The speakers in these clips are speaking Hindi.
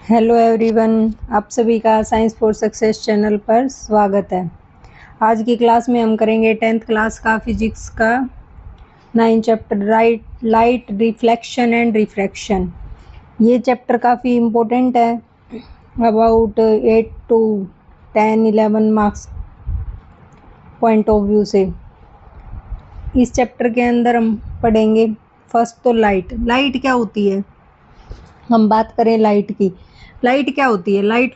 हेलो एवरीवन, आप सभी का साइंस फॉर सक्सेस चैनल पर स्वागत है। आज की क्लास में हम करेंगे 10th क्लास का फिजिक्स का 9 chapter light reflection and refraction. ये चैप्टर काफ़ी इम्पोर्टेंट है, about 8 to 10-11 marks point of view से। इस चैप्टर के अंदर हम पढ़ेंगे फर्स्ट तो लाइट क्या होती है। हम बात करें लाइट की, लाइट क्या होती है। लाइट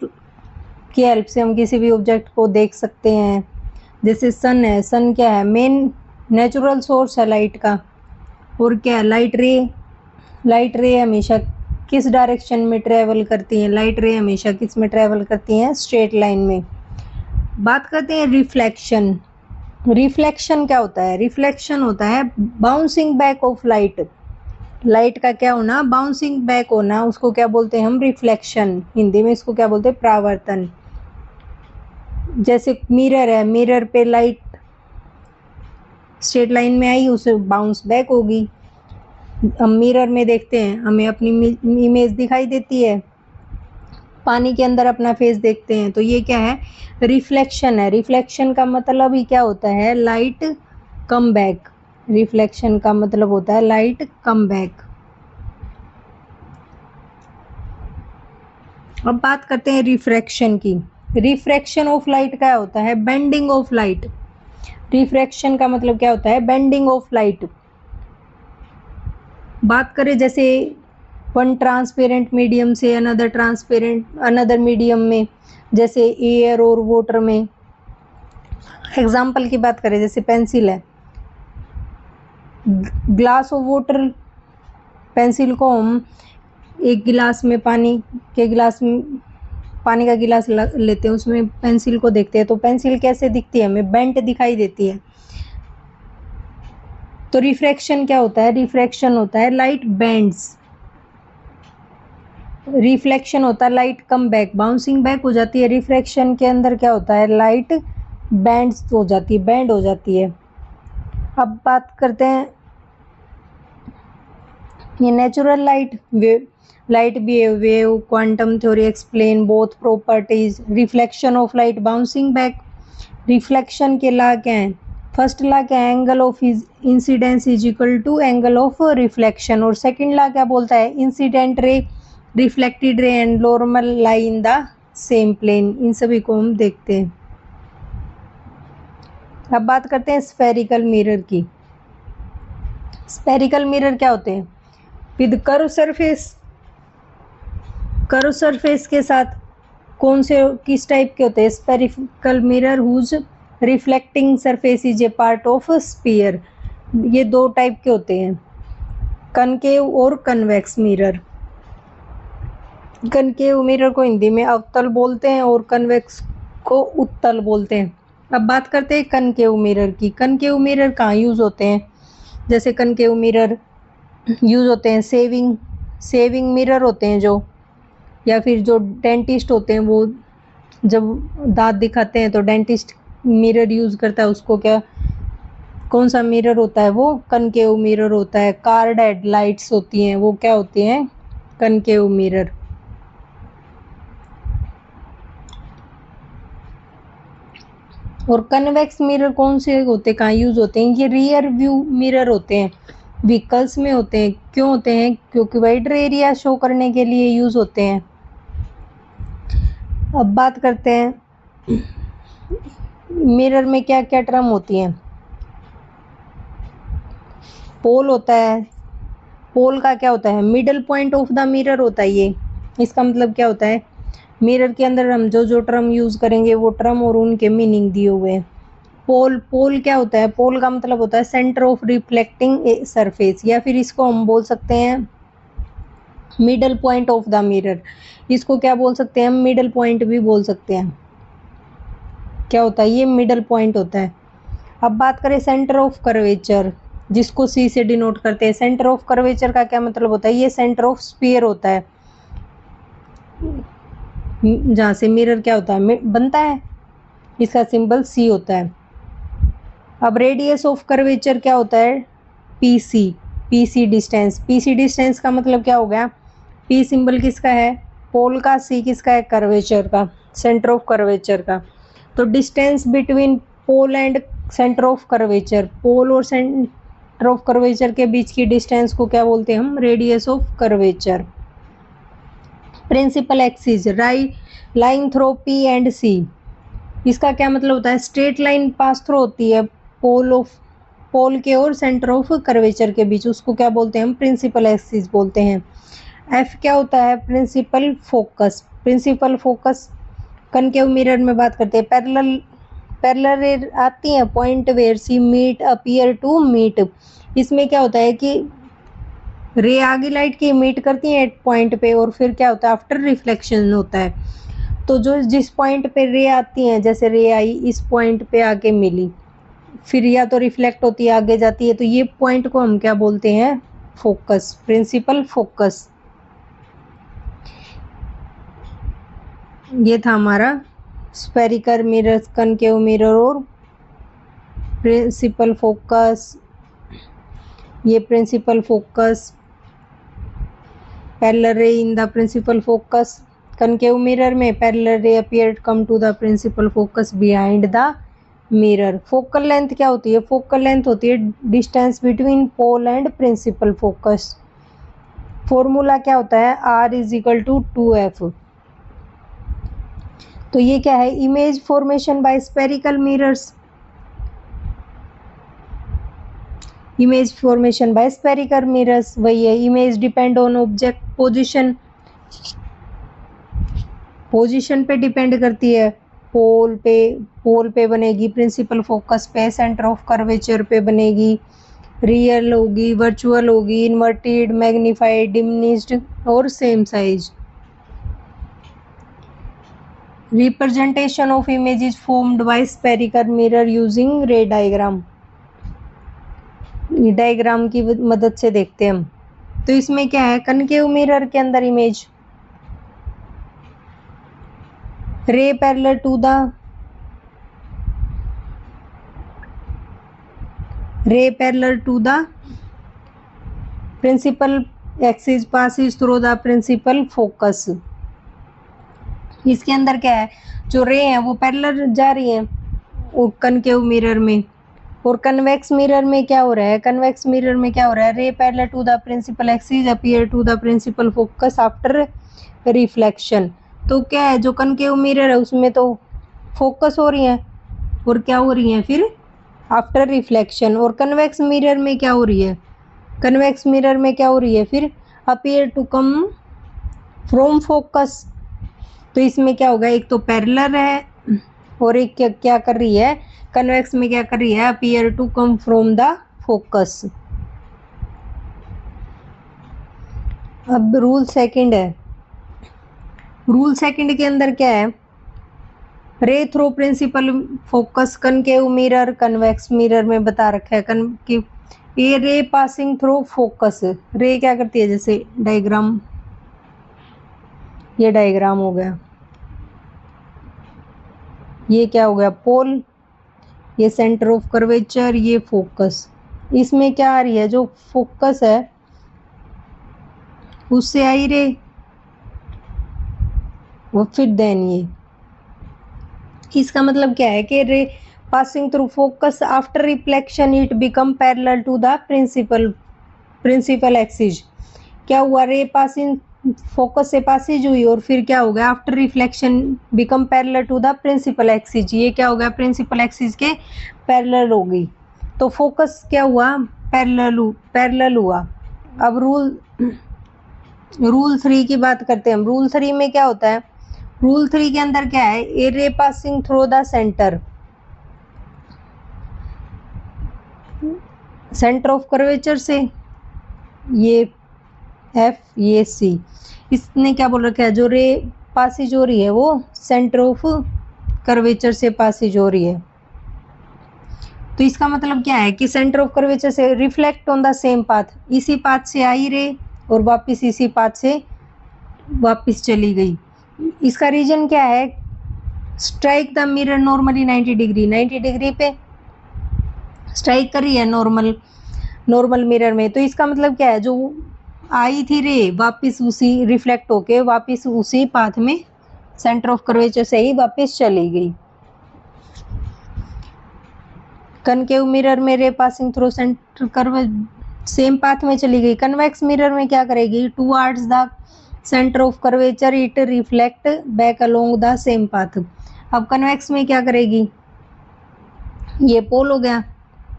की हेल्प से हम किसी भी ऑब्जेक्ट को देख सकते हैं। जैसे सन है, सन क्या है, मेन नेचुरल सोर्स है लाइट का। और क्या है, लाइट रे हमेशा किस डायरेक्शन में ट्रेवल करती हैं। लाइट रे हमेशा किस में ट्रेवल करती हैं, स्ट्रेट लाइन में। बात करते हैं रिफ्लेक्शन। रिफ्लेक्शन क्या होता है, रिफ्लेक्शन होता है bouncing back of light. Light का क्या होना, बाउंसिंग बैक होना, उसको क्या बोलते हैं हम, रिफ्लेक्शन। हिंदी में इसको क्या बोलते हैं, परावर्तन। जैसे मिरर है, मिरर पे लाइट स्ट्रेट लाइन में आई, उसे बाउंस बैक होगी। हम मिरर में देखते हैं, हमें अपनी इमेज दिखाई देती है। पानी के अंदर अपना फेस देखते हैं, तो ये क्या है, रिफ्लेक्शन है। रिफ्लेक्शन का मतलब ही क्या होता है, लाइट कम बैक। रिफ्लेक्शन का मतलब होता है लाइट कम बैक। अब बात करते हैं रिफ्रैक्शन की। रिफ्रैक्शन ऑफ लाइट क्या होता है, बेंडिंग ऑफ लाइट। रिफ्रैक्शन का मतलब क्या होता है, बेंडिंग ऑफ लाइट। बात करें जैसे वन ट्रांसपेरेंट मीडियम से अनदर मीडियम में, जैसे एयर और वाटर में। एग्जाम्पल की बात करें, जैसे पेंसिल है, ग्लास ऑफ वाटर, पेंसिल को हम एक गिलास में पानी का गिलास लेते हैं, उसमें पेंसिल को देखते हैं, तो पेंसिल कैसे दिखती है, हमें बेंट दिखाई देती है। तो रिफ्रैक्शन क्या होता है, रिफ्रैक्शन होता है लाइट बेंड्स। रिफ्लेक्शन होता है light come back, bouncing back हो जाती है। रिफ्रैक्शन के अंदर क्या होता है, लाइट बैंड्स हो जाती है, बैंड हो जाती है। अब बात करते हैं ये natural light wave quantum theory explain both properties. Reflection of light, bouncing back. Reflection के लॉ क्या है, फर्स्ट लॉ क्या है, angle of incidence is equal to angle of reflection. और सेकंड लॉ क्या बोलता है, incident ray, reflected ray and normal lie in the same plane. इन सभी को हम देखते हैं। अब बात करते हैं स्फेरिकल मिरर की। स्फेरिकल मिरर क्या होते हैं, विद कर्व सरफेस के साथ किस टाइप के होते हैं, spherical mirror whose reflecting surface is a part of sphere. ये दो टाइप के होते हैं, कनकेव और कन्वेक्स मिरर। कनकेव मिरर को हिंदी में अवतल बोलते हैं और कन्वेक्स को उत्तल बोलते हैं। अब बात करते हैं कनकेव मिरर की। कनकेव मिरर कहाँ यूज होते हैं, जैसे कनकेव मिरर यूज होते हैं सेविंग मिरर होते हैं जो, या फिर जो डेंटिस्ट होते हैं वो जब दांत दिखाते हैं तो डेंटिस्ट मिरर यूज करता है, उसको क्या, कौन सा मिरर होता है, वो कनकेव मिरर होता है। कार्ड हेडलाइट्स होती हैं, वो क्या होती हैं, कनकेव मिरर। और कन्वेक्स मिरर कौन से होते हैं, कहाँ यूज होते हैं, ये रियर व्यू मिरर होते हैं, व्हीकल्स में होते हैं। क्यों होते हैं, क्योंकि वाइडर एरिया शो करने के लिए यूज होते हैं। अब बात करते हैं मिरर में क्या क्या टर्म होती हैं। पोल होता है, पोल का क्या होता है, middle point of the mirror होता है ये। इसका मतलब क्या होता है, मिरर के अंदर हम जो टर्म यूज करेंगे वो टर्म और उनके मीनिंग दिए हुए हैं। पोल क्या होता है, पोल का मतलब होता है सेंटर ऑफ रिफ्लेक्टिंग सरफेस, या फिर इसको हम बोल सकते हैं middle point of the mirror. इसको क्या बोल सकते हैं हम, मिडल पॉइंट भी बोल सकते हैं। क्या होता है ये, मिडल पॉइंट होता है। अब बात करें सेंटर ऑफ कर्वेचर, जिसको सी से डिनोट करते हैं। सेंटर ऑफ कर्वेचर का क्या मतलब होता है, ये सेंटर ऑफ स्फीयर होता है, जहाँ से मिरर क्या होता है, बनता है। इसका सिंबल सी होता है। अब रेडियस ऑफ कर्वेचर क्या होता है, पीसी डिस्टेंस का मतलब क्या हो गया, पी सिंबल किसका है, पोल का, सी किसका है, कर्वेचर का, सेंटर ऑफ कर्वेचर का। तो distance between pole and centre of curvature, pole और सेंटर ऑफ कर्वेचर के बीच की डिस्टेंस को क्या बोलते हैं हम, radius of curvature. Principal axis line through P and C, इसका क्या मतलब होता है, स्ट्रेट लाइन पास थ्रू होती है पोल के और सेंटर ऑफ कर्वेचर के बीच, उसको क्या बोलते हैं हम, प्रिंसिपल एक्सिस बोलते हैं। एफ क्या होता है, principal focus. Principal focus concave mirror में बात करते हैं, पैरेलल रे आती है, point where see meet appear to meet. इसमें क्या होता है कि रे आगे लाइट की मीट करती है एक पॉइंट पे, और फिर क्या होता है, आफ्टर रिफ्लेक्शन होता है। तो जो जिस पॉइंट पे रे आती हैं, जैसे रे आई इस पॉइंट पे आके मिली, फिर या तो रिफ्लेक्ट होती है आगे जाती है, तो ये पॉइंट को हम क्या बोलते हैं, फोकस, प्रिंसिपल फोकस। ये था हमारा स्फेरिकल मिरर, कनकेव मिरर और प्रिंसिपल फोकस। ये principal focus, parallel ray in the principal focus. Concave mirror में parallel ray appear come to the principal focus behind the mirror. Focal length क्या होती है, फोकल लेंथ होती है distance between pole and principal focus. Formula क्या होता है, R is equal to 2F। तो ये क्या है, image formation bye spherical mirrors, image formation bye spherical mirrors वही है। Image depend on object position, position पे डिपेंड करती है, पोल पे बनेगी, प्रिंसिपल फोकस पे, सेंटर ऑफ कर्वेचर पे बनेगी, रियल होगी, वर्चुअल होगी, इन्वर्टेड, मैग्नीफाइड, डिमिनिश्ड और same size. Representation of image is formed by spherical mirror using रे डायग्राम। डायग्राम की मदद से देखते हैं हम। तो इसमें क्या है, कनकेव मिरर के अंदर image ray parallel to the principal axis passes through the principal focus. इसके अंदर क्या है, जो रे हैं वो पैरेलल जा रही हैं कनकेव मिरर में। और कन्वेक्स मिरर में क्या हो रहा है, कन्वेक्स मिरर में क्या हो रहा है, ray parallel to the principal axis appear to the principal focus after reflection. तो क्या है, जो कनकेव मिरर है उसमें तो फोकस हो रही है और क्या हो रही है फिर आफ्टर रिफ्लेक्शन। और कन्वेक्स मिरर में क्या हो रही है, कन्वेक्स मिरर में क्या हो रही है फिर, appear to come from focus. तो इसमें क्या होगा, एक तो पैरेलल है और एक क्या कर रही है, कन्वेक्स में क्या कर रही है, appear to come from the focus. अब रूल सेकंड है, रूल सेकंड के अंदर क्या है, ray through principal focus concave mirror convex mirror में बता रखा है कि ये रे पासिंग थ्रू फोकस, रे क्या करती है, जैसे डायग्राम, ये डायग्राम हो गया, ये क्या हो गया, पोल, ये सेंटर ऑफ कर्वेचर, ये फोकस। इसमें क्या आ रही है, जो फोकस है उससे आई रे, वो फिर देन ये, इसका मतलब क्या है कि ray passing through focus after reflection it become parallel to the principal axis. क्या हुआ, रे पासिंग फोकस से पासिज हुई और फिर क्या हो गया, after reflection become parallel to the principal axis. ये क्या हो गया, प्रिंसिपल एक्सिस के पैरेलल हो गई, तो फोकस क्या हुआ, पैरेलल हुआ। अब रूल 3 की बात करते हैं हम। रूल 3 में क्या होता है, रूल 3 के अंदर क्या है, a ray passing through the centre of curvature से, ये एफ ये सी, इसने क्या बोल रखा है, जो रे पासिज हो रही है वो सेंटर ऑफ कर्वेचर से पासिज हो रही है। तो इसका मतलब क्या है कि सेंटर ऑफ कर्वेचर से reflect on the same path, इसी पाथ से आई रे और वापस इसी पाथ से वापस चली गई। इसका रीजन क्या है, strike the mirror normally 90 degree पे स्ट्राइक कर रही है नॉर्मल मिरर में। तो इसका मतलब क्या है, जो आई थी रे, वापस उसी रिफ्लेक्ट होके वापस उसी पाथ में सेंटर ऑफ कर्वेचर से ही वापस चली गई। कनकेव मिरर में रे passing through centre curve same path में चली गई। कन्वेक्स मिरर में क्या करेगी, towards the centre of curvature it reflect back along the same path. अब कन्वेक्स में क्या करेगी, ये पोल हो गया,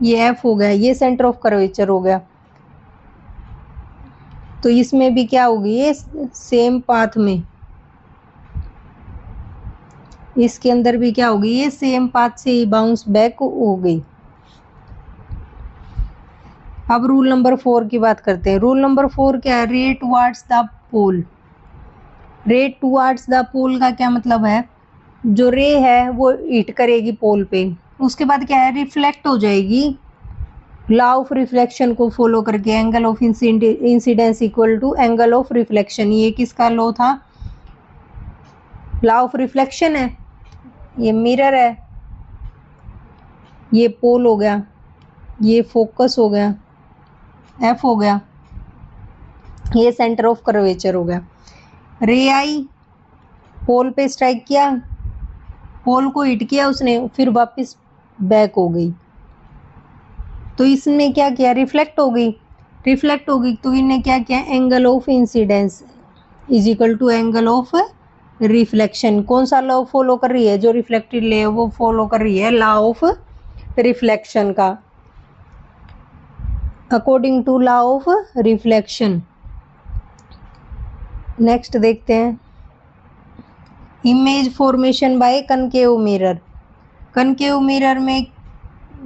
ये एफ हो गया, ये सेंटर ऑफ कर्वेचर हो गया, तो इसमें भी क्या होगी, ये सेम पाथ में, इसके अंदर भी क्या होगी, ये सेम पाथ से ही बाउंस बैक हो गई। अब रूल नंबर 4 की बात करते हैं। रूल नंबर 4 क्या है, रे टुवर्ड्स द पोल। रे टुवर्ड्स द पोल का क्या मतलब है, जो रे है वो हिट करेगी पोल पे, उसके बाद क्या है, रिफ्लेक्ट हो जाएगी। लॉ ऑफ रिफ्लेक्शन को फॉलो करके angle of incidence equal to angle of reflection, ये किसका लॉ था, लॉ ऑफ रिफ्लेक्शन है। ये मिरर है, ये पोल हो गया, ये फोकस हो गया, एफ हो गया, ये सेंटर ऑफ कर्वेचर हो गया। रे आई, पोल पे स्ट्राइक किया, पोल को हिट किया उसने, फिर वापस बैक हो गई, तो इसने क्या किया, रिफ्लेक्ट हो गई। रिफ्लेक्ट हो गई तो इन्हें क्या किया, angle of incidence is equal to angle of reflection. कौन सा लॉ फॉलो कर रही है, जो रिफ्लेक्टेड ले वो फॉलो कर रही है लॉ ऑफ रिफ्लेक्शन का, according to law of reflection. Next देखते हैं, image formation by concave mirror. Concave mirror में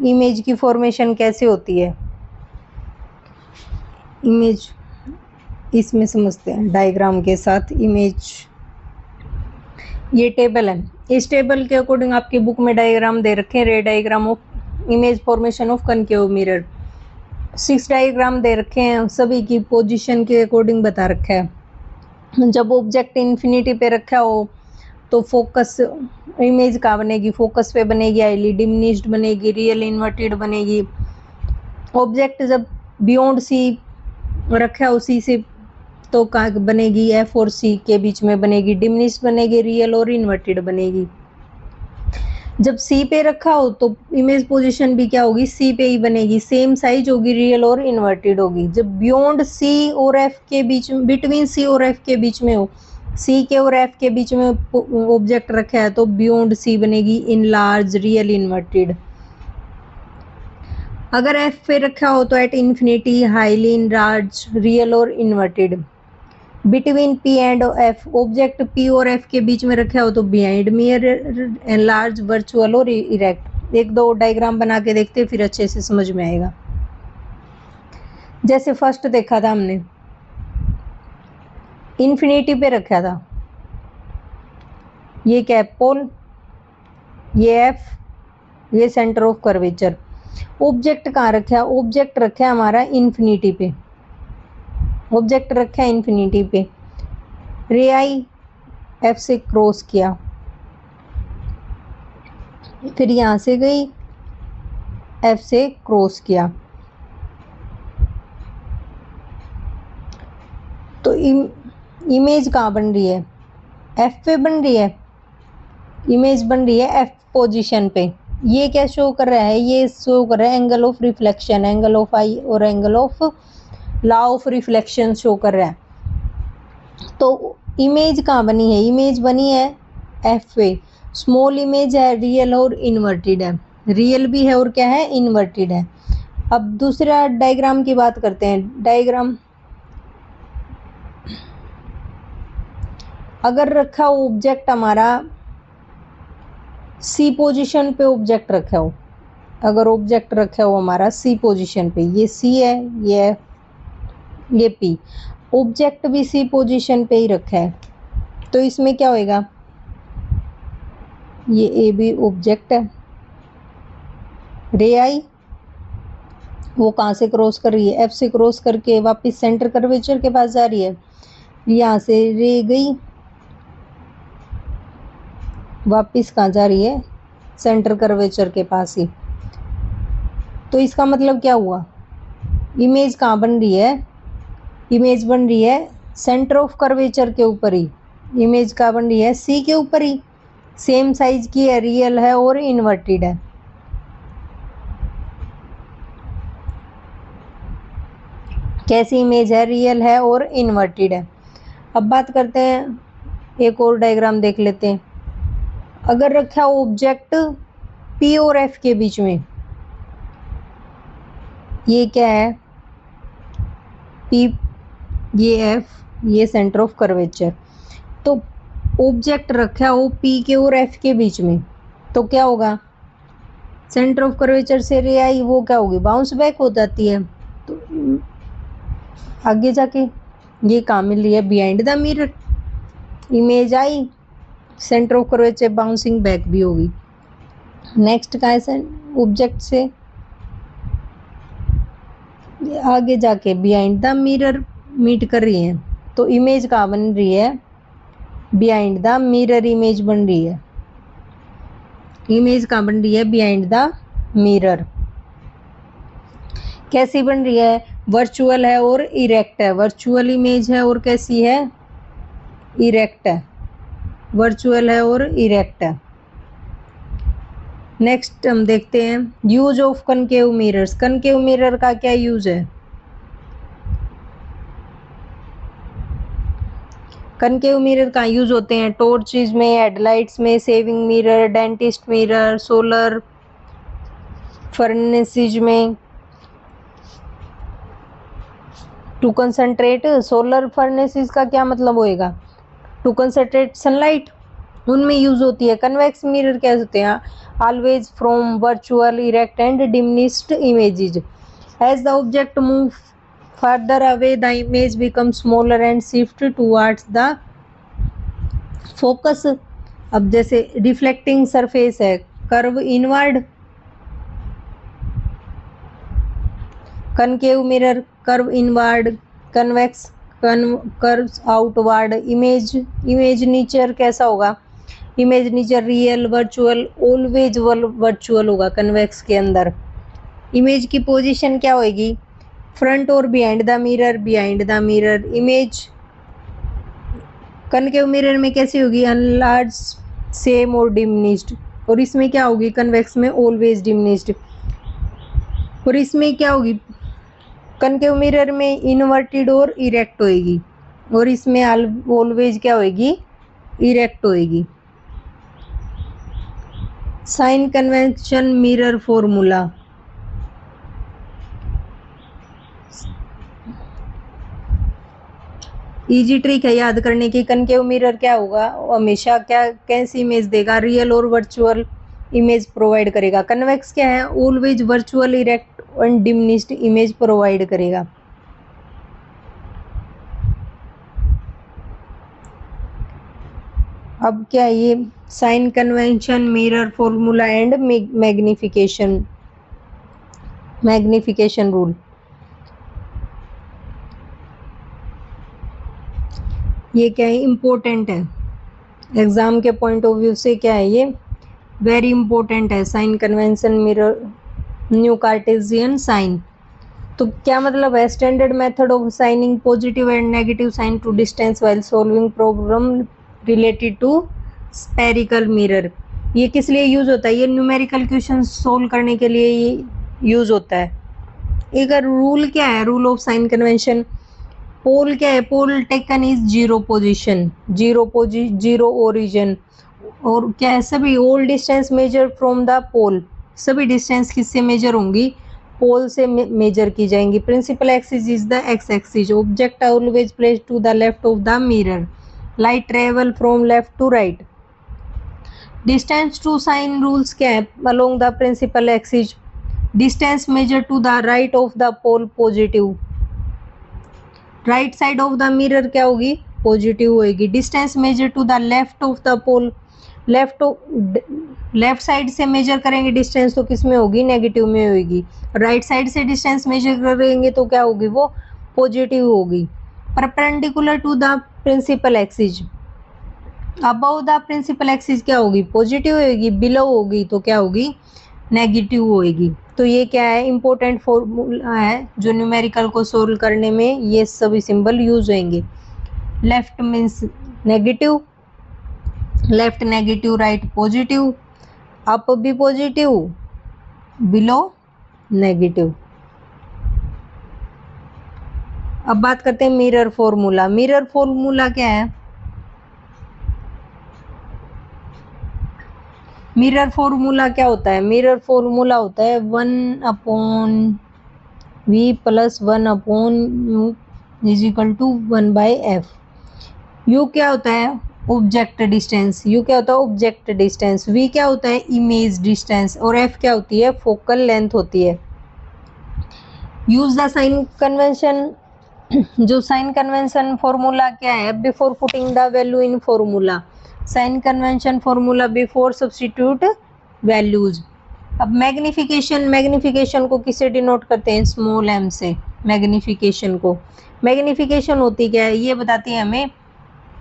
इमेज की फॉर्मेशन कैसे होती है, इमेज इसमें समझते हैं डायग्राम के साथ। इमेज, ये टेबल है, इस टेबल के अकॉर्डिंग आपकी बुक में डायग्राम दे रखे हैं, ray diagram of image formation of concave mirror. 6 diagram दे रखे हैं, सभी की पोजीशन के अकॉर्डिंग बता रखा है। जब ऑब्जेक्ट इन्फिनिटी पे रखा हो तो फोकस इमेज कहाँ बनेगी, फोकस पे बनेगी, हाईली डिमिनिश्ड बनेगी, रियल इन्वर्टेड बनेगी। ऑब्जेक्ट जब बियॉन्ड सी रखा हो, सी से, तो कहाँ बनेगी, एफ और सी के बीच में बनेगी, डिमिनिश्ड बनेगी, रियल और इन्वर्टेड बनेगी। जब सी पे रखा हो तो इमेज पोजीशन भी क्या होगी, सी पे ही बनेगी, सेम साइज होगी, रियल और इन्वर्टेड होगी। जब बियॉन्ड सी और एफ के बीच में, बिटवीन सी और एफ के बीच में हो, सी के और एफ के बीच में ऑब्जेक्ट रखा है तो बियॉन्ड सी बनेगी, इन लार्ज, रियल, इन्वर्टेड। अगर एफ पे रखा हो तो at infinity, highly, enlarged, real और inverted. Between P and F, object P और एफ के बीच में रखा हो तो बिहाइंड, मियर, एनलार्ज, वर्चुअल और इरेक्ट। एक दो डायग्राम बना के देखते फिर अच्छे से समझ में आएगा। जैसे फर्स्ट देखा था हमने, इन्फिनिटी पे रखा था, ये क्या है, पोल, ये एफ, ये सेंटर ऑफ कर्वेचर। ऑब्जेक्ट कहाँ रखा है, ऑब्जेक्ट रखा है हमारा इन्फिनिटी पे, ऑब्जेक्ट रखा है इन्फिनिटी पे। रे आई एफ से क्रॉस किया, फिर यहाँ से गई, एफ से क्रॉस किया, तो इमेज कहाँ बन रही है, एफ पे बन रही है, इमेज बन रही है एफ पोजीशन पे। ये क्या शो कर रहा है, ये शो कर रहा है angle of reflection, angle of I और angle of law of reflection show कर रहा है। तो इमेज कहाँ बनी है, इमेज बनी है एफ पे। स्मॉल इमेज है, रियल और इन्वर्टेड है, रियल भी है और क्या है, इन्वर्टेड है। अब दूसरा डायग्राम की बात करते हैं। डायग्राम अगर रखा हो ऑब्जेक्ट हमारा सी पोजीशन पे, ऑब्जेक्ट रखा हो, अगर ऑब्जेक्ट रखा हो हमारा सी पोजीशन पे, ये सी है, ये पी, ऑब्जेक्ट भी सी पोजीशन पे ही रखा है, तो इसमें क्या होएगा, ये ए बी ऑब्जेक्ट है, रे आई वो कहाँ से क्रॉस कर रही है, एफ से क्रॉस करके वापस सेंटर कर्वेचर के पास जा रही है, यहाँ से रे गई, वापस कहाँ जा रही है, सेंटर कर्वेचर के पास ही। तो इसका मतलब क्या हुआ, इमेज कहाँ बन रही है, इमेज बन रही है सेंटर ऑफ कर्वेचर के ऊपर ही, इमेज का बन रही है सी के ऊपर ही, सेम साइज की है, रियल है और इन्वर्टेड है। कैसी इमेज है? रियल है और इन्वर्टेड है। अब बात करते हैं, एक और डायग्राम देख लेते हैं। अगर रखा ऑब्जेक्ट पी और एफ के बीच में, ये क्या है पी, ये एफ, ये सेंटर ऑफ कर्वेचर, तो ऑब्जेक्ट रखा हो पी के और एफ के बीच में, तो क्या होगा? सेंटर ऑफ कर्वेचर से रे आई वो क्या होगी? बाउंस बैक हो जाती है। तो आगे जाके ये कहाँ मिल रही है? Behind the mirror. Image I, centre of curvature bouncing back भी होगी। नेक्स्ट का है ऑब्जेक्ट से आगे जाके बिहाइंड द मिरर मीट कर रही है, तो इमेज कहाँ बन रही है? बिहाइंड द मिरर इमेज बन रही है। इमेज कहाँ बन रही है? Behind the mirror. कैसी बन रही है? वर्चुअल है और इरेक्ट है। वर्चुअल इमेज है और कैसी है? इरेक्ट है। वर्चुअल है और इरेक्ट है। नेक्स्ट हम देखते हैं use of concave mirrors. Concave mirror का क्या यूज है? कनकेव मिरर का यूज होते हैं टॉर्चेस में, हेडलाइट्स में, shaving mirror, dentist mirror, solar furnaces में। टू कंसंट्रेट, सोलर फर्नेसेज का क्या मतलब होएगा? टू कंसंट्रेट सनलाइट, उनमें यूज होती है। कन्वेक्स मिरर क्या होते हैं? Always from virtual, erect and diminished images. As the object move further away the image become smaller and shift towards the focus. अब जैसे रिफ्लेक्टिंग सरफेस है, curve inward, concave mirror curve inward, convex curves outward. Image nature कैसा होगा? Image nature real, virtual, always virtual होगा कन्वेक्स के अंदर। इमेज की पोजीशन क्या होगी? फ्रंट और behind the mirror, behind the mirror. Image concave mirror में कैसी होगी? अनलार्ज, सेम और डिमिनिश्ड। और इसमें क्या होगी? कन्वेक्स में ऑलवेज डिमिनिश्ड। और इसमें क्या होगी? कनकेव मिरर में इन्वर्टेड और इरेक्ट होएगी, और इसमें ऑलवेज क्या होएगी? इरेक्ट होएगी। Sign convention mirror formula. Easy trick है याद करने की। कनकेव मिरर क्या होगा? हमेशा क्या कैसी इमेज देगा? रियल और वर्चुअल इमेज प्रोवाइड करेगा। कन्वेक्स क्या है? Always virtual, erect and diminished image provide करेगा। अब क्या ये sign convention mirror formula and magnification rule. ये क्या है? इम्पोर्टेंट है एग्जाम के पॉइंट ऑफ व्यू से। क्या है ये? वेरी इंपॉर्टेंट है। Sign convention mirror, new Cartesian sign. तो क्या मतलब है? Standard method of signing positive and negative sign to distance while solving problem related to spherical mirror. ये किस लिए यूज होता है? ये न्यूमेरिकल क्वेश्चन सोल्व करने के लिए ये यूज होता है। एक रूल क्या है? Rule of sign convention. Pole क्या है? Pole taken is zero position, zero origin. और क्या है? सभी all distance measure from the pole. सभी डिस्टेंस किससे मेजर होंगी? पोल से मेजर की जाएंगी। Principal axis is the x axis. Object always placed to the left of the mirror. Light travel from left to right. Distance to sign rules क्या है? Along the principal axis. Distance measure to the right of the pole positive. Right side of the mirror क्या होगी? पॉजिटिव होगी। Distance measure to the left of the pole. Left side से मेजर करेंगे डिस्टेंस तो किस में होगी? नेगेटिव में होगी। राइट साइड से डिस्टेंस मेजर करेंगे तो क्या होगी? वो पॉजिटिव होगी। Perpendicular to the principal axis. Above the principal axis क्या होगी? पॉजिटिव होगी। बिलो होगी तो क्या होगी? नेगेटिव होएगी। तो ये क्या है, इंपॉर्टेंट फॉर्मूला है जो न्यूमेरिकल को सोल्व करने में ये सभी सिंबल यूज होंगे। Left means negative, left negative, right positive, up भी पॉजिटिव, बिलो नेगेटिव। अब बात करते हैं मिरर फॉर्मूला। मिरर फॉर्मूला क्या है? मिरर फॉर्मूला क्या होता है? मिरर फॉर्मूला होता है 1/v + 1/u = 1/f। u क्या होता है? Object distance. u क्या होता है? Object distance. v क्या होता है? Image distance. और f क्या होती है? फोकल लेंथ होती है। Use the sign convention. जो साइन कन्वेंशन फॉर्मूला क्या है? Before putting the value in formula. Sign convention formula before substitute values. अब मैग्निफिकेशन, मैग्निफिकेशन को किससे डिनोट करते हैं? स्मॉल m से। मैग्निफिकेशन को, मैग्निफिकेशन होती क्या है? ये बताती है हमें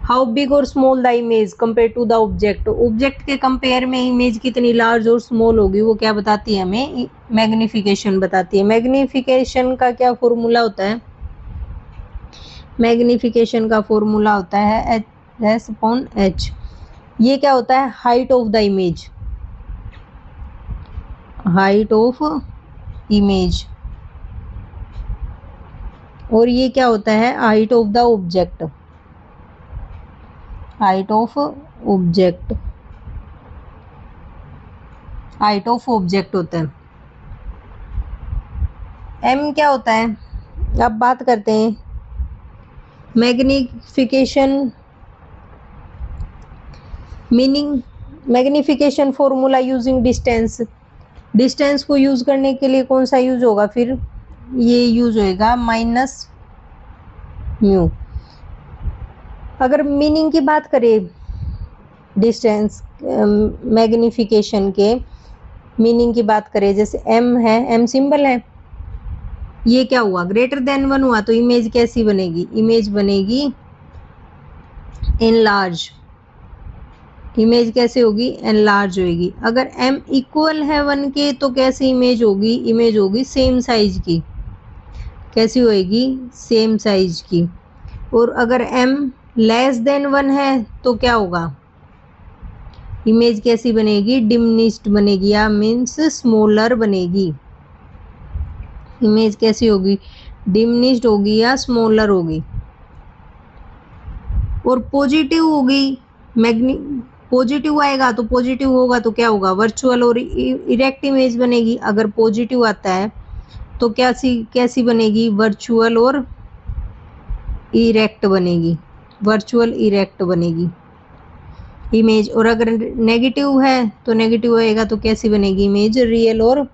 हाउ बिग और small the image compare to the object. Object के कंपेयर में इमेज कितनी लार्ज और स्मॉल होगी, वो क्या बताती है हमें? मैग्निफिकेशन बताती है। मैग्निफिकेशन का क्या फॉर्मूला होता है? मैग्निफिकेशन का फॉर्मूला होता है S/H। ये क्या होता है? Height of the image, height of image. और ये क्या होता है? Height of the object, height of object, height of object होता है। M क्या होता है? अब बात करते हैं magnification meaning. Magnification formula using distance. Distance को यूज करने के लिए कौन सा यूज होगा? फिर ये यूज होएगा -μ। अगर मीनिंग की बात करें डिस्टेंस मैग्निफिकेशन के मीनिंग की बात करें, जैसे m है, m सिंबल है, ये क्या हुआ? ग्रेटर देन 1 हुआ, तो इमेज कैसी बनेगी? इमेज बनेगी एनलार्ज। इमेज कैसे होगी? एनलार्ज होगी। अगर m इक्वल है 1 के तो कैसी इमेज होगी? इमेज होगी सेम साइज की। कैसी होएगी? सेम साइज की। और अगर m लेस देन 1 है तो क्या होगा? इमेज कैसी बनेगी? डिमिनिश्ड बनेगी, या मीन्स स्मॉलर बनेगी। इमेज कैसी होगी? डिमिनिश्ड होगी या स्मॉलर होगी। और पॉजिटिव होगी, पॉजिटिव आएगा तो पॉजिटिव होगा तो क्या होगा? वर्चुअल और इरेक्ट इमेज बनेगी। अगर पॉजिटिव आता है तो कैसी बनेगी? वर्चुअल और इरेक्ट बनेगी, वर्चुअल इरेक्ट बनेगी इमेज। और अगर नेगेटिव है तो नेगेटिव आएगा तो कैसी बनेगी इमेज? रियल और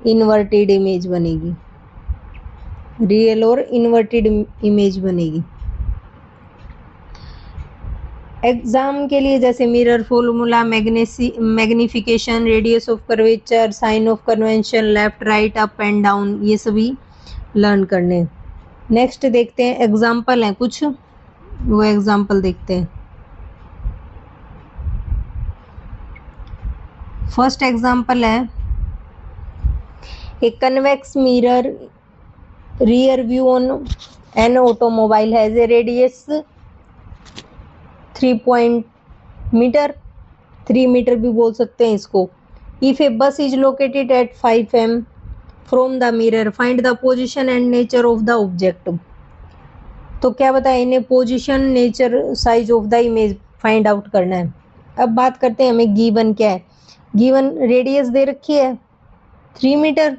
इन्वर्टेड इमेज बनेगी, रियल और इन्वर्टेड इमेज बनेगी। एग्जाम के लिए जैसे mirror formula, magnification, radius of curvature, sign of convention, left right up and down, ये सभी लर्न करने। नेक्स्ट देखते हैं एग्जाम्पल हैं कुछ, वो एग्जाम्पल देखते हैं। फर्स्ट एग्जाम्पल है a convex mirror rear view on an automobile has a radius 3 metre भी बोल सकते हैं इसको। If a bus is located at 5 m from the mirror, find the position and nature of the object. तो क्या बताया इन्हें? Position, nature, size of the image find out करना है। अब बात करते हैं हमें गिवन क्या है। गिवन रेडियस दे रखी है 3 मीटर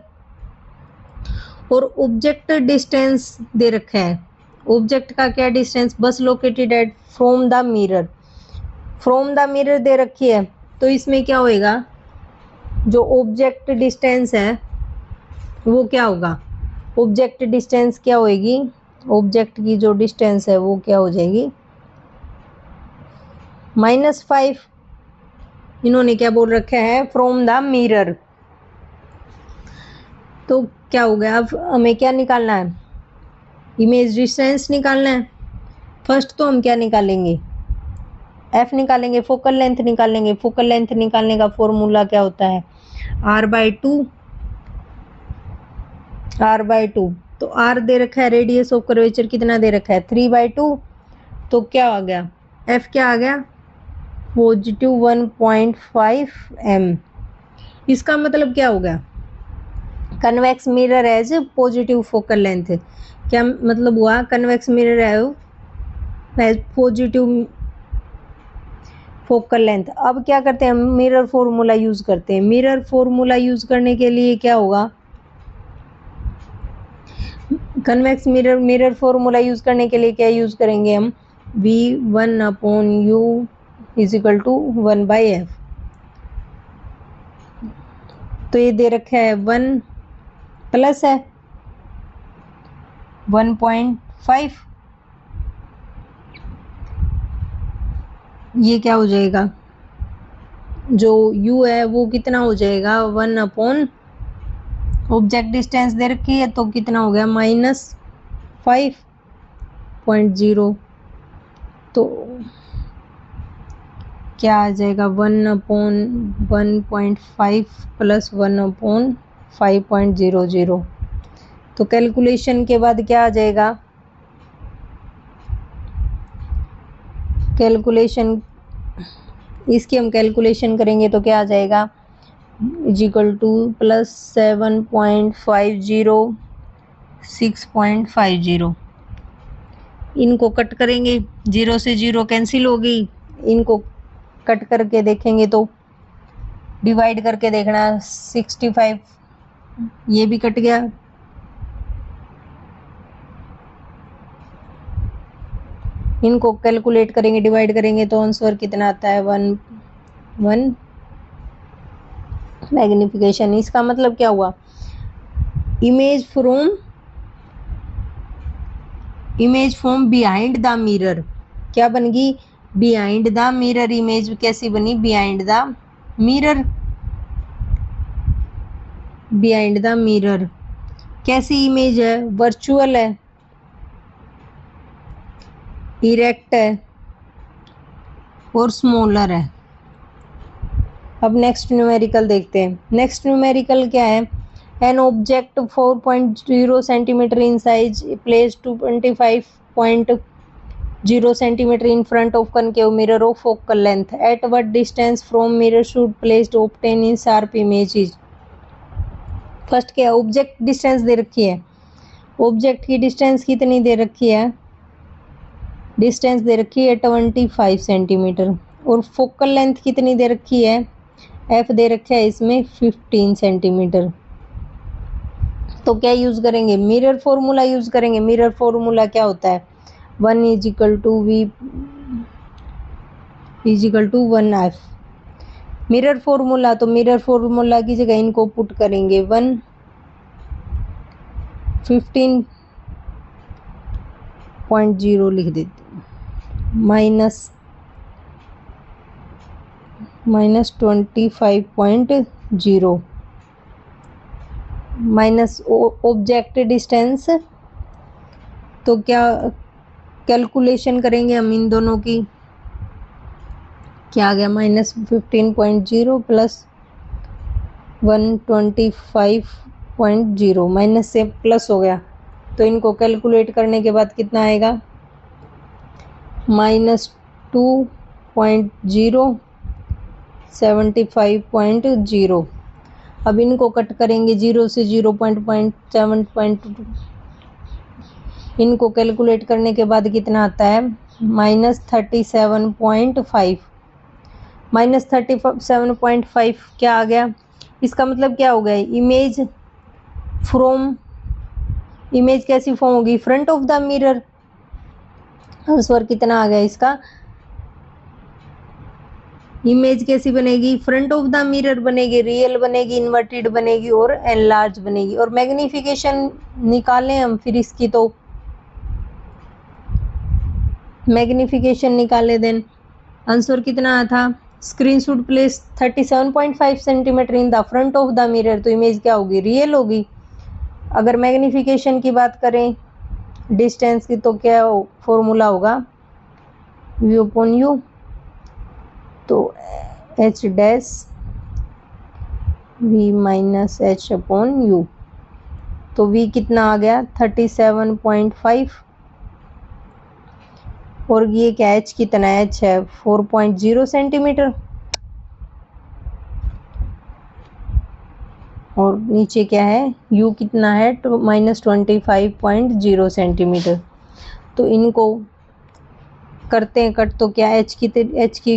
और ऑब्जेक्ट डिस्टेंस दे रखा है। ऑब्जेक्ट का क्या डिस्टेंस? बस located at from the mirror, from the mirror दे रखी है। तो इसमें क्या होएगा? जो ऑब्जेक्ट डिस्टेंस है वो क्या होगा? ऑब्जेक्ट डिस्टेंस क्या होएगी? ऑब्जेक्ट की जो डिस्टेंस है वो क्या हो जाएगी? -5। इन्होंने क्या बोल रखा है? From the mirror. तो क्या हो गया? अब हमें क्या निकालना है? इमेज डिस्टेंस निकालना है। फर्स्ट तो हम क्या निकालेंगे? एफ निकालेंगे, फोकल लेंथ निकालेंगे। फोकल लेंथ निकालने का फॉर्मूला क्या होता है? r/2, r/2। तो r दे रखा है, रेडियस ऑफ कर्वेचर कितना दे रखा है 3/2। तो क्या आ गया, f क्या आ गया पॉजिटिव 1.5 m। इसका मतलब क्या हो गया, convex mirror as positive focal length. क्या मतलब हुआ, convex mirror as positive focal length. अब क्या करते हैं, हम मिरर फॉर्मूला यूज करते हैं। मिरर फॉर्मूला यूज करने के लिए क्या होगा, कन्वेक्स मिरर फॉर्मूला यूज करने के लिए क्या यूज करेंगे हम, V1/U = 1/f। तो ये दे रखा है 1 प्लस है 1.5, ये क्या हो जाएगा, जो u है वो कितना हो जाएगा 1/, ऑब्जेक्ट डिस्टेंस दे रखी है तो कितना हो गया -5.0। तो क्या आ जाएगा 1/1.5 + 1/5.00। तो कैलकुलेशन के बाद क्या आ जाएगा, कैलकुलेशन इसकी हम कैलकुलेशन करेंगे तो क्या आ जाएगा = +7.50 6.50। इनको कट करेंगे, 0 से 0 कैंसिल हो गई। इनको कट करके देखेंगे तो डिवाइड करके देखना 65, ये भी कट गया। इनको कैलकुलेट करेंगे, डिवाइड करेंगे तो आंसर कितना आता है 1 मैग्निफिकेशन। इसका मतलब क्या हुआ, image from behind the mirror क्या बन गई, बिहाइंड द मिरर। इमेज कैसी बनी, behind the mirror. Behind the mirror कैसी इमेज है, वर्चुअल है, इरेक्ट है और स्मॉलर है। अब नेक्स्ट न्यूमेरिकल देखते हैं। नेक्स्ट न्यूमेरिकल क्या है, an object 4.0 centimetre in size place 25.0 centimetre in front of concave mirror of focal length at what distance from mirror should placed obtain in sharp images. First क्या, ऑब्जेक्ट डिस्टेंस दे रखी है, ऑब्जेक्ट की डिस्टेंस कितनी दे रखी है, डिस्टेंस दे रखी है 25 सेंटीमीटर और फोकल लेंथ कितनी दे रखी है, एफ दे रखा है इसमें 15 सेंटीमीटर। तो क्या यूज करेंगे, मिरर फॉर्मूला यूज करेंगे। मिरर फॉर्मूला क्या होता है, 1 = V = 1f। मिरर फॉर्मूला, तो मिरर फॉर्मूला की जगह इनको पुट करेंगे 1 15.0 लिख देते, -25.0 माइनस ऑब्जेक्ट डिस्टेंस। तो क्या कैलकुलेशन करेंगे हम इन दोनों की, क्या आ गया -15.0 + 125.0, माइनस से प्लस हो गया तो इनको कैलकुलेट करने के बाद कितना आएगा -2.0 75.0। अब इनको कट करेंगे 0 से 0.7.2, इनको कैलकुलेट करने के बाद कितना आता है -37.5। -37.5 क्या आ गया, इसका मतलब क्या हो गया, इमेज कैसी फॉर्म होगी, front of the mirror. Answer कितना आ गया इसका, इमेज कैसी बनेगी, फ्रंट ऑफ द मिरर बनेगी, रियल बनेगी, इन्वर्टेड बनेगी और एनलार्ज बनेगी। और मैग्निफिकेशन निकालें हम फिर इसकी, तो मैग्निफिकेशन निकाले देन आंसर कितना था, screen should place 37.5 centimetre in the front of the mirror. तो इमेज क्या होगी, रियल होगी। अगर मैग्निफिकेशन की बात करें डिस्टेंस की तो क्या फॉर्मूला होगा, V/U। तो H' v minus H upon you. तो v कितना आ गया 37.5 और ये क्या h कितना है, h है 4.0 सेंटीमीटर और नीचे क्या है u कितना है माइनस 25.0 सेंटीमीटर। तो इनको करते हैं कट, तो क्या h की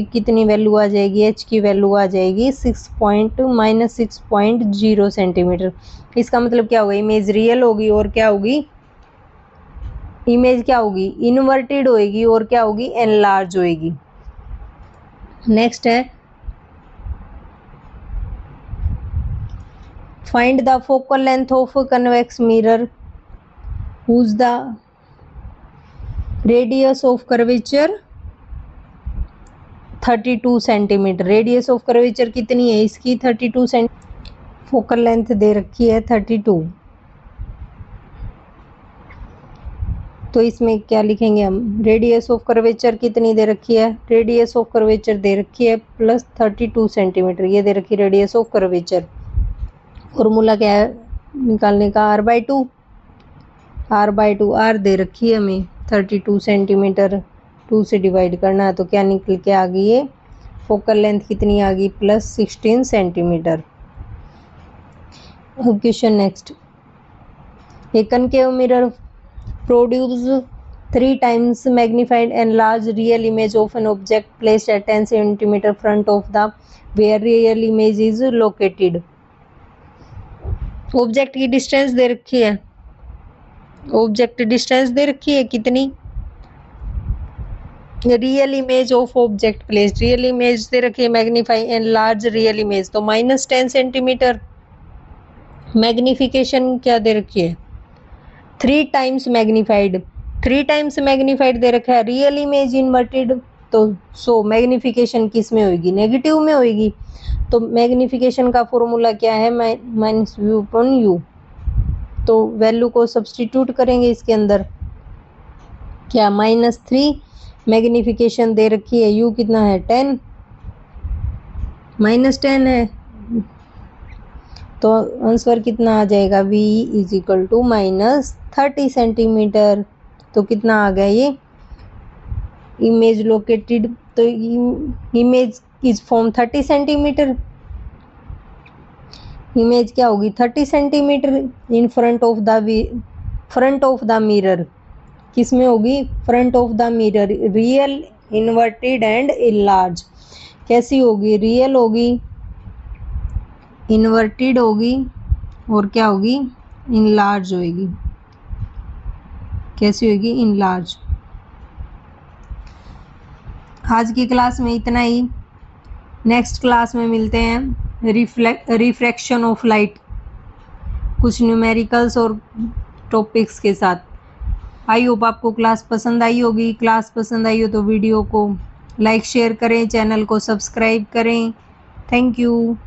कितनी वैल्यू आ जाएगी, h की वैल्यू आ जाएगी माइनस 6.0 सेंटीमीटर। इसका मतलब क्या होगा, इमेज रियल होगी और क्या होगी, इमेज क्या होगी इन्वर्टेड होएगी और क्या होगी एनलार्ज होएगी। नेक्स्ट है find the focal length of convex mirror whose the radius of curvature 32 centimetre. Radius of curvature कितनी है इसकी 32 सेंटीमीटर, फोकल लेंथ दे रखी है 32। तो इसमें क्या लिखेंगे हम, रेडियस ऑफ कर्वेचर कितनी दे रखी है, रेडियस ऑफ कर्वेचर दे रखी है प्लस 32 सेंटीमीटर, ये दे रखी रेडियस ऑफ कर्वेचर। फॉर्मूला क्या है निकालने का, r बाई टू, r दे रखी है हमें 32 सेंटीमीटर, 2 से डिवाइड करना है तो क्या निकल के आ गई है, फोकल लेंथ कितनी आ गई plus 16 centimetre. Question next, A concave mirror produce 3 times magnified and large real image of an object placed at 10 cm front of the where real image is located। Object की डिस्टेंस दे रखी है, ऑब्जेक्ट डिस्टेंस दे रखी है कितनी, real image of object placed, real image दे रखी है magnify and large real image तो माइनस 10 सेंटीमीटर। मैग्निफिकेशन क्या दे रखी है 3 टाइम्स मैग्नीफाइड, 3 टाइम्स मैग्नीफाइड दे रखा है, रियल इमेज इन्वर्टेड तो सो मैग्निफिकेशन किस में होगी, नेगेटिव में होगी। तो मैग्निफिकेशन का फॉर्मूला क्या है माइनस व्यू अपॉन यू। तो वैल्यू को सब्स्टिट्यूट करेंगे इसके अंदर, क्या -3 मैग्निफिकेशन दे रखी है, यू कितना है 10 -10 है तो आंसर कितना आ जाएगा v is equal to -30 centimetre. तो कितना आ गया ये, इमेज लोकेटेड तो image is from 30 centimetre, image क्या होगी 30 centimetre in front of the mirror, किस में होगी front of the mirror, real inverted and enlarge. कैसी होगी, रियल होगी, इन्वर्टेड होगी और क्या होगी इनलार्ज होगी। कैसी होगी इनलार्ज। आज की क्लास में इतना ही, नेक्स्ट क्लास में मिलते हैं रिफ्रैक्शन ऑफ लाइट, कुछ न्यूमेरिकल्स और टॉपिक्स के साथ। आई होप आपको क्लास पसंद आई होगी, क्लास पसंद आई हो तो वीडियो को लाइक शेयर करें, चैनल को सब्सक्राइब करें। Thank you.